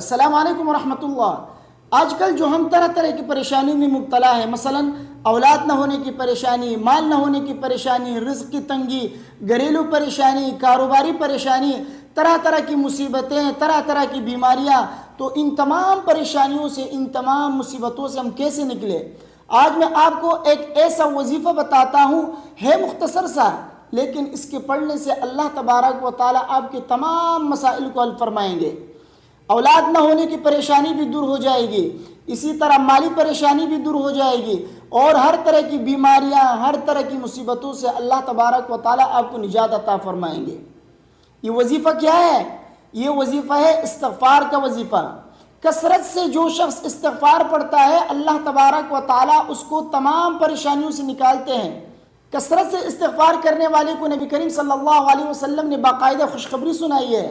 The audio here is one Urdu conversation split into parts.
السلام علیکم ورحمۃ اللہ۔ آج کل جو ہم طرح طرح کی پریشانیوں میں مبتلا ہیں، مثلا اولاد نہ ہونے کی پریشانی، مال نہ ہونے کی پریشانی، رزق کی تنگی، گھریلو پریشانی، کاروباری پریشانی، طرح طرح کی مصیبتیں، طرح طرح کی بیماریاں، تو ان تمام پریشانیوں سے، ان تمام مصیبتوں سے ہم کیسے نکلے؟ آج میں آپ کو ایک ایسا وظیفہ بتاتا ہوں، ہے مختصر سا، لیکن اس کے پڑھنے سے اللہ تبارک و تعالیٰ آپ کے تمام مسائل کو حل فرمائیں گے۔ اولاد نہ ہونے کی پریشانی بھی دور ہو جائے گی، اسی طرح مالی پریشانی بھی دور ہو جائے گی، اور ہر طرح کی بیماریاں، ہر طرح کی مصیبتوں سے اللہ تبارک و تعالیٰ آپ کو نجات عطا فرمائیں گے۔ یہ وظیفہ کیا ہے؟ یہ وظیفہ ہے استغفار کا وظیفہ۔ کثرت سے جو شخص استغفار پڑھتا ہے، اللہ تبارک و تعالیٰ اس کو تمام پریشانیوں سے نکالتے ہیں۔ کثرت سے استغفار کرنے والے کو نبی کریم صلی اللہ علیہ وسلم نے باقاعدہ خوشخبری سنائی ہے۔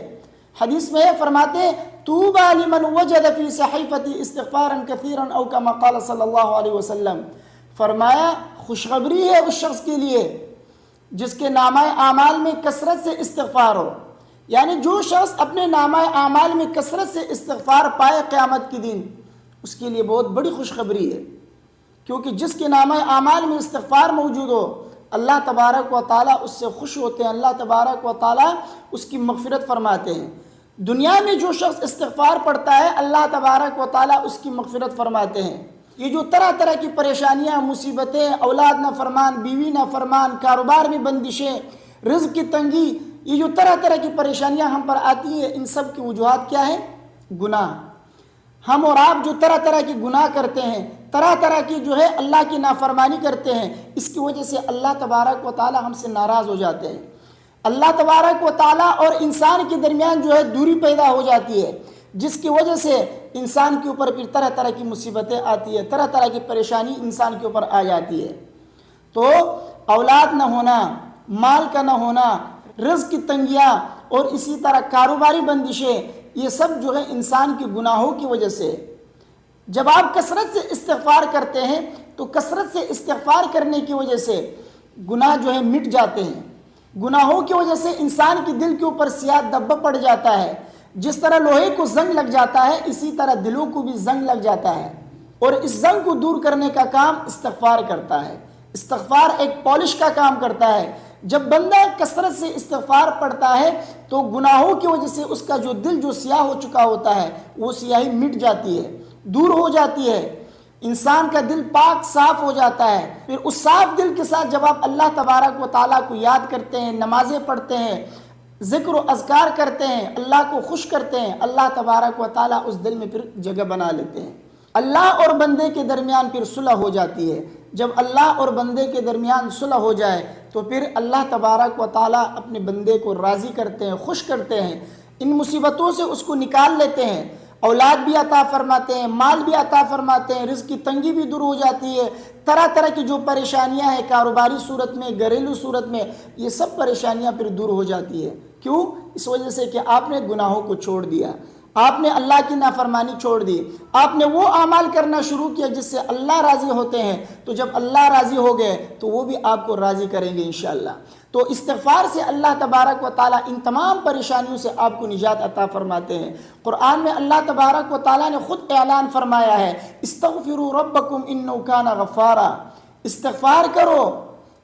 حدیث میں فرماتے ہیں طوبی لمن وجد فی صحیفتی استغفارا کثیرا او کما قال صلی اللہ علیہ وسلم، فرمایا خوشخبری ہے اس شخص کے لیے جس کے نامہ اعمال میں کثرت سے استغفار ہو، یعنی جو شخص اپنے نامہ اعمال میں کثرت سے استغفار پائے قیامت کے دن، اس کے لیے بہت بڑی خوشخبری ہے، کیونکہ جس کے نامہ اعمال میں استغفار موجود ہو، اللہ تبارک و تعالیٰ اس سے خوش ہوتے ہیں، اللہ تبارک و تعالیٰ اس کی مغفرت فرماتے ہیں۔ دنیا میں جو شخص استغفار پڑھتا ہے، اللہ تبارک و تعالیٰ اس کی مغفرت فرماتے ہیں۔ یہ جو طرح طرح کی پریشانیاں، مصیبتیں، اولاد نافرمان، بیوی نافرمان، کاروبار میں بندشیں، رزق کی تنگی، یہ جو طرح طرح کی پریشانیاں ہم پر آتی ہیں، ان سب کی وجوہات کیا ہے؟ گناہ۔ ہم اور آپ جو طرح طرح کی گناہ کرتے ہیں، طرح طرح کی جو ہے اللہ کی نافرمانی کرتے ہیں، اس کی وجہ سے اللہ تبارک و تعالیٰ ہم سے ناراض ہو جاتے ہیں۔ اللہ تبارک و تعالیٰ اور انسان کے درمیان جو ہے دوری پیدا ہو جاتی ہے، جس کی وجہ سے انسان کے اوپر پھر طرح طرح کی مصیبتیں آتی ہیں، طرح طرح کی پریشانی انسان کے اوپر آ جاتی ہے۔ تو اولاد نہ ہونا، مال کا نہ ہونا، رزق کی تنگیاں، اور اسی طرح کاروباری بندشیں، یہ سب جو ہے انسان کے گناہوں کی وجہ سے۔ جب آپ کثرت سے استغفار کرتے ہیں تو کثرت سے استغفار کرنے کی وجہ سے گناہ جو ہے مٹ جاتے ہیں۔ گناہوں کی وجہ سے انسان کے دل کے اوپر سیاہ دبا پڑ جاتا ہے۔ جس طرح لوہے کو زنگ لگ جاتا ہے، اسی طرح دلوں کو بھی زنگ لگ جاتا ہے، اور اس زنگ کو دور کرنے کا کام استغفار کرتا ہے۔ استغفار ایک پالش کا کام کرتا ہے۔ جب بندہ کثرت سے استغفار پڑھتا ہے تو گناہوں کی وجہ سے اس کا جو دل جو سیاہ ہو چکا ہوتا ہے، وہ سیاہی مٹ جاتی ہے، دور ہو جاتی ہے، انسان کا دل پاک صاف ہو جاتا ہے۔ پھر اس صاف دل کے ساتھ جب آپ اللہ تبارک و تعالیٰ کو یاد کرتے ہیں، نمازیں پڑھتے ہیں، ذکر و اذکار کرتے ہیں، اللہ کو خوش کرتے ہیں، اللہ تبارک و تعالیٰ اس دل میں پھر جگہ بنا لیتے ہیں۔ اللہ اور بندے کے درمیان پھر صلح ہو جاتی ہے۔ جب اللہ اور بندے کے درمیان صلح ہو جائے تو پھر اللہ تبارک و تعالیٰ اپنے بندے کو راضی کرتے ہیں، خوش کرتے ہیں، ان مصیبتوں سے اس کو نکال لیتے ہیں، اولاد بھی عطا فرماتے ہیں، مال بھی عطا فرماتے ہیں، رزق کی تنگی بھی دور ہو جاتی ہے، طرح طرح کی جو پریشانیاں ہیں کاروباری صورت میں، گھریلو صورت میں، یہ سب پریشانیاں پھر دور ہو جاتی ہے۔ کیوں؟ اس وجہ سے کہ آپ نے گناہوں کو چھوڑ دیا، آپ نے اللہ کی نافرمانی چھوڑ دی، آپ نے وہ اعمال کرنا شروع کیا جس سے اللہ راضی ہوتے ہیں۔ تو جب اللہ راضی ہو گئے تو وہ بھی آپ کو راضی کریں گے انشاءاللہ۔ تو استغفار سے اللہ تبارک و تعالیٰ ان تمام پریشانیوں سے آپ کو نجات عطا فرماتے ہیں۔ قرآن میں اللہ تبارک و تعالیٰ نے خود اعلان فرمایا ہے استغفروا ربکم انہ کان غفارا، استغفار کرو،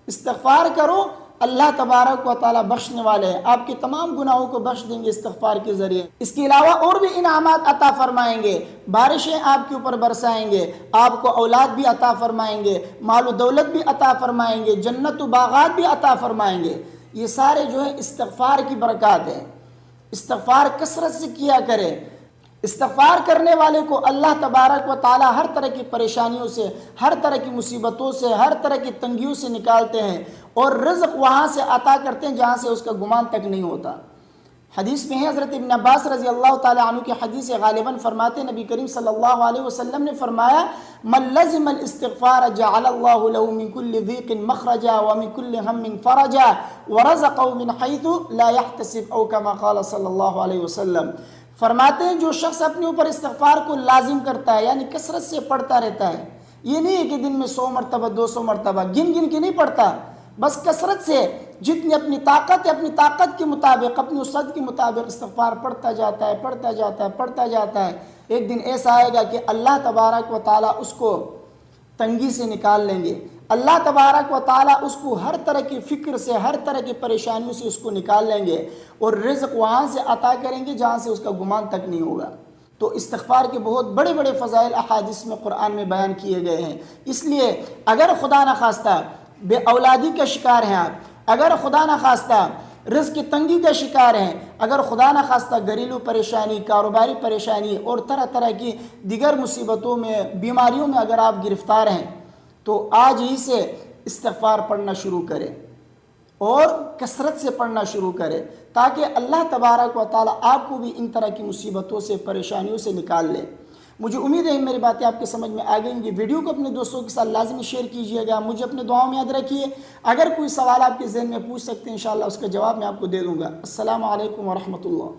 استغفار کرو، اللہ تبارک و تعالیٰ بخشنے والے ہیں، آپ کے تمام گناہوں کو بخش دیں گے استغفار کے ذریعے۔ اس کے علاوہ اور بھی انعامات عطا فرمائیں گے، بارشیں آپ کے اوپر برسائیں گے، آپ کو اولاد بھی عطا فرمائیں گے، مال و دولت بھی عطا فرمائیں گے، جنت و باغات بھی عطا فرمائیں گے۔ یہ سارے جو ہے استغفار کی برکات ہیں۔ استغفار کثرت سے کیا کریں۔ استغفار کرنے والے کو اللہ تبارک و تعالیٰ ہر طرح کی پریشانیوں سے، ہر طرح کی مصیبتوں سے، ہر طرح کی تنگیوں سے نکالتے ہیں، اور رزق وہاں سے عطا کرتے ہیں جہاں سے اس کا گمان تک نہیں ہوتا۔ حدیث میں ہے، حضرت ابن عباس رضی اللہ تعالیٰ عنہ کی حدیث غالباً فرماتے، نبی کریم صلی اللہ علیہ وسلم نے فرمایا من لزم الاستغفار جعل اللہ له من كل ضيق مخرجا ومن كل هم فرجا ورزقه من حيث لا يحتسب او كما قال صلی اللہ علیہ وسلم۔ فرماتے ہیں جو شخص اپنے اوپر استغفار کو لازم کرتا ہے، یعنی کثرت سے پڑھتا رہتا ہے، یہ نہیں ہے کہ دن میں 100 مرتبہ 200 مرتبہ گن گن کے نہیں پڑھتا، بس کثرت سے جتنی اپنی طاقت ہے اپنی طاقت کے مطابق اپنی وسعت کے مطابق استغفار پڑھتا جاتا ہے. ایک دن ایسا آئے گا کہ اللہ تبارک و تعالیٰ اس کو تنگی سے نکال لیں گے. اللہ تبارک و تعالیٰ اس کو ہر طرح کی فکر سے ہر طرح کی پریشانیوں سے اس کو نکال لیں گے اور رزق وہاں سے عطا کریں گے جہاں سے اس کا گمان تک نہیں ہوگا. تو استغفار کے بہت بڑے بڑے فضائل احادیث میں قرآن میں بیان کیے گئے ہیں. اس لیے اگر خدا نخواستہ بے اولادی کا شکار ہیں آپ, اگر خدا نخواستہ رزق کی تنگی کا شکار ہیں, اگر خدا نخواستہ گھریلو پریشانی, کاروباری پریشانی اور طرح طرح کی دیگر مصیبتوں میں, بیماریوں میں اگر آپ گرفتار ہیں, تو آج ہی سے استغفار پڑھنا شروع کریں اور کثرت سے پڑھنا شروع کریں تاکہ اللہ تبارک و تعالیٰ آپ کو بھی ان طرح کی مصیبتوں سے, پریشانیوں سے نکال لے. مجھے امید ہے میری باتیں آپ کے سمجھ میں آ گئیں گی. ویڈیو کو اپنے دوستوں کے ساتھ لازمی شیئر کیجئے گا. مجھے اپنے دعاؤں میں یاد رکھیے. اگر کوئی سوال آپ کے ذہن میں پوچھ سکتے ہیں انشاءاللہ اس کا جواب میں آپ کو دے دوں گا. السلام علیکم ورحمۃ اللہ.